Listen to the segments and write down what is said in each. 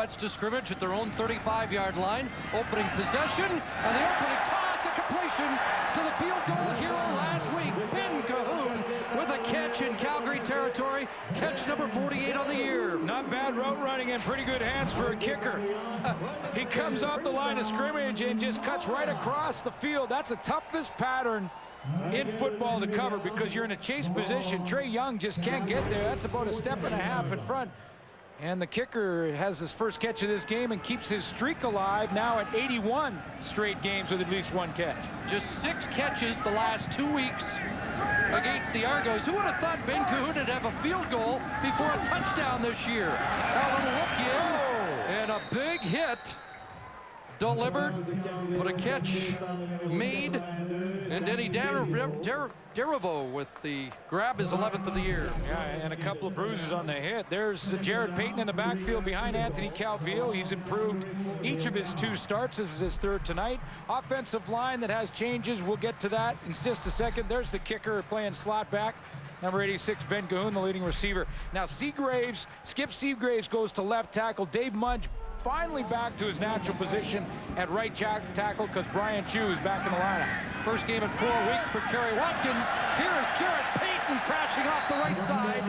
Alouettes to scrimmage at their own 35-yard line. Opening possession, and the opening toss, a completion to the field goal hero last week, Ben Cahoon, with a catch in Calgary territory. Catch number 48 on the year. Not bad route running and pretty good hands for a kicker. He comes off the line of scrimmage and just cuts right across the field. That's the toughest pattern in football to cover because you're in a chase position. Trey Young just can't get there. That's about a step and a half in front. And the kicker has his first catch of this game and keeps his streak alive now at 81 straight games with at least one catch. Just 6 catches the last 2 weeks against the Argos. Who would have thought Ben Cahoon would have a field goal before a touchdown this year? A little look in, and a big hit. Delivered, put a catch made, and Denny Derivo with the grab, his 11th of the year. Yeah, and a couple of bruises on the hit. There's Jared Payton in the backfield behind Anthony Calvillo. He's improved each of his 2 starts. This is his 3rd tonight. Offensive line that has changes. We'll get to that in just a second. There's the kicker playing slot back. Number 86, Ben Cahoon, the leading receiver. Now Skip Seagraves goes to left tackle. Dave Mudge finally back to his natural position at right tackle because Brian Chu is back in the lineup. First game in 4 weeks for Kerry Watkins. Here is Jared Payton crashing off the right side,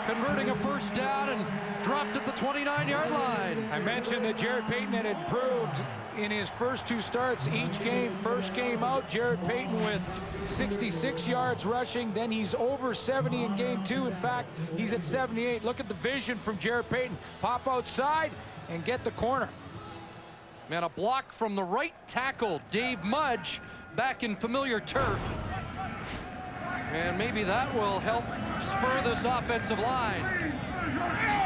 converting a first down and dropped at the 29-yard line. I mentioned that Jared Payton had improved in his first 2 starts each game. First game out, Jared Payton with 66 yards rushing. Then he's over 70 in game 2. In fact, he's at 78. Look at the vision from Jared Payton. Pop outside and get the corner. Man, a block from the right tackle, Dave Mudge, back in familiar turf. And maybe that will help spur this offensive line.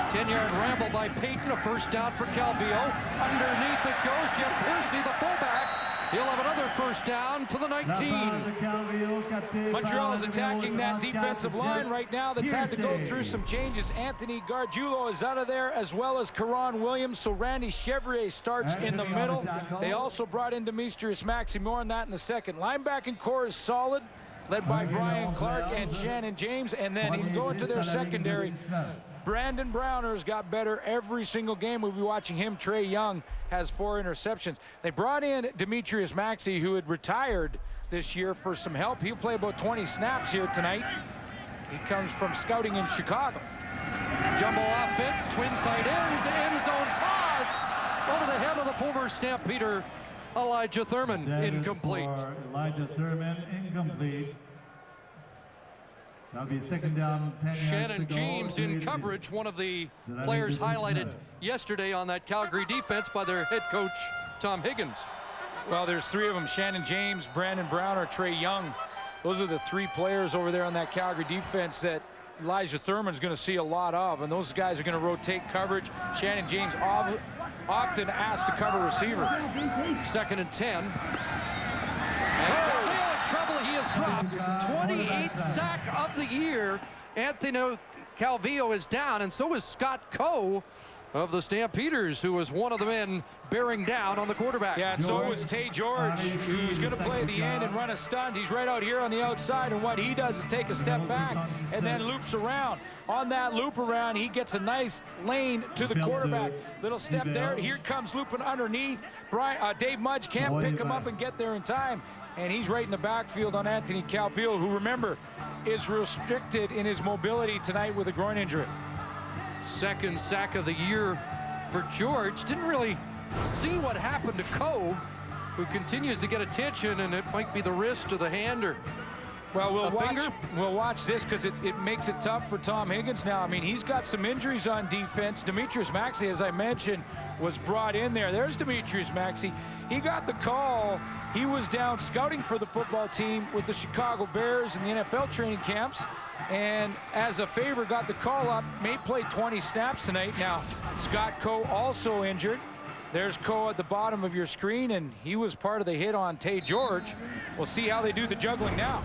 10-yard ramble by Payton, a first down for Calvillo. Underneath it goes Jeff Piercy, the fullback. He'll have another first down to the 19. Montreal is attacking that defensive line right now. That's had to go through some changes. Anthony Gargiulo is out of there, as well as Karan Williams. So Randy Chevrier starts in the middle. They also brought in Demetrius Maxey. More on that in a second. Linebacking core is solid, led by Brian Clark and Shannon James. And then you go into their secondary. Brandon Browner's got better every single game. We'll be watching him. Trey Young has 4 interceptions. They brought in Demetrius Maxey, who had retired this year, for some help. He'll play about 20 snaps here tonight. He comes from scouting in Chicago. Jumbo offense, twin tight ends, end zone toss over the head of the former Stampeder, Elijah Thurman, incomplete. Elijah Thurman, incomplete. That'll be 2nd down, 10 Shannon James in coverage, one of the players highlighted yesterday on that Calgary defense by their head coach, Tom Higgins. Well, there's 3 of them: Shannon James, Brandon Browner, Trey Young. Those are the 3 players over there on that Calgary defense that Elijah Thurman's going to see a lot of, and those guys are going to rotate coverage. Shannon James often asked to cover receiver. 2nd and 10. Trouble, he has dropped. 28th sack of the year. Anthony Calvillo is down, and so is Scott Coe of the Stampeders, who was one of the men bearing down on the quarterback. Yeah, and so was Tay George, who's going to play the end and run a stunt. He's right out here on the outside, and what he does is take a step back and then loops around. On that loop around, he gets a nice lane to the quarterback. Little step there. Here comes looping underneath. Dave Mudge can't pick him up and get there in time. And he's right in the backfield on Anthony Calvillo, who, remember, is restricted in his mobility tonight with a groin injury. 2nd sack of the year for George. Didn't really see what happened to Coe, who continues to get attention, and it might be the wrist or the hand or we'll watch this because it makes it tough for Tom Higgins now. I mean, he's got some injuries on defense. Demetrius Maxey, as I mentioned, was brought in there. There's Demetrius Maxey. He got the call. He was down scouting for the football team with the Chicago Bears in the NFL training camps, and as a favor got the call up. May play 20 snaps tonight. Now, Scott Coe also injured. There's Coe at the bottom of your screen, and he was part of the hit on Tay George. We'll see how they do the juggling now.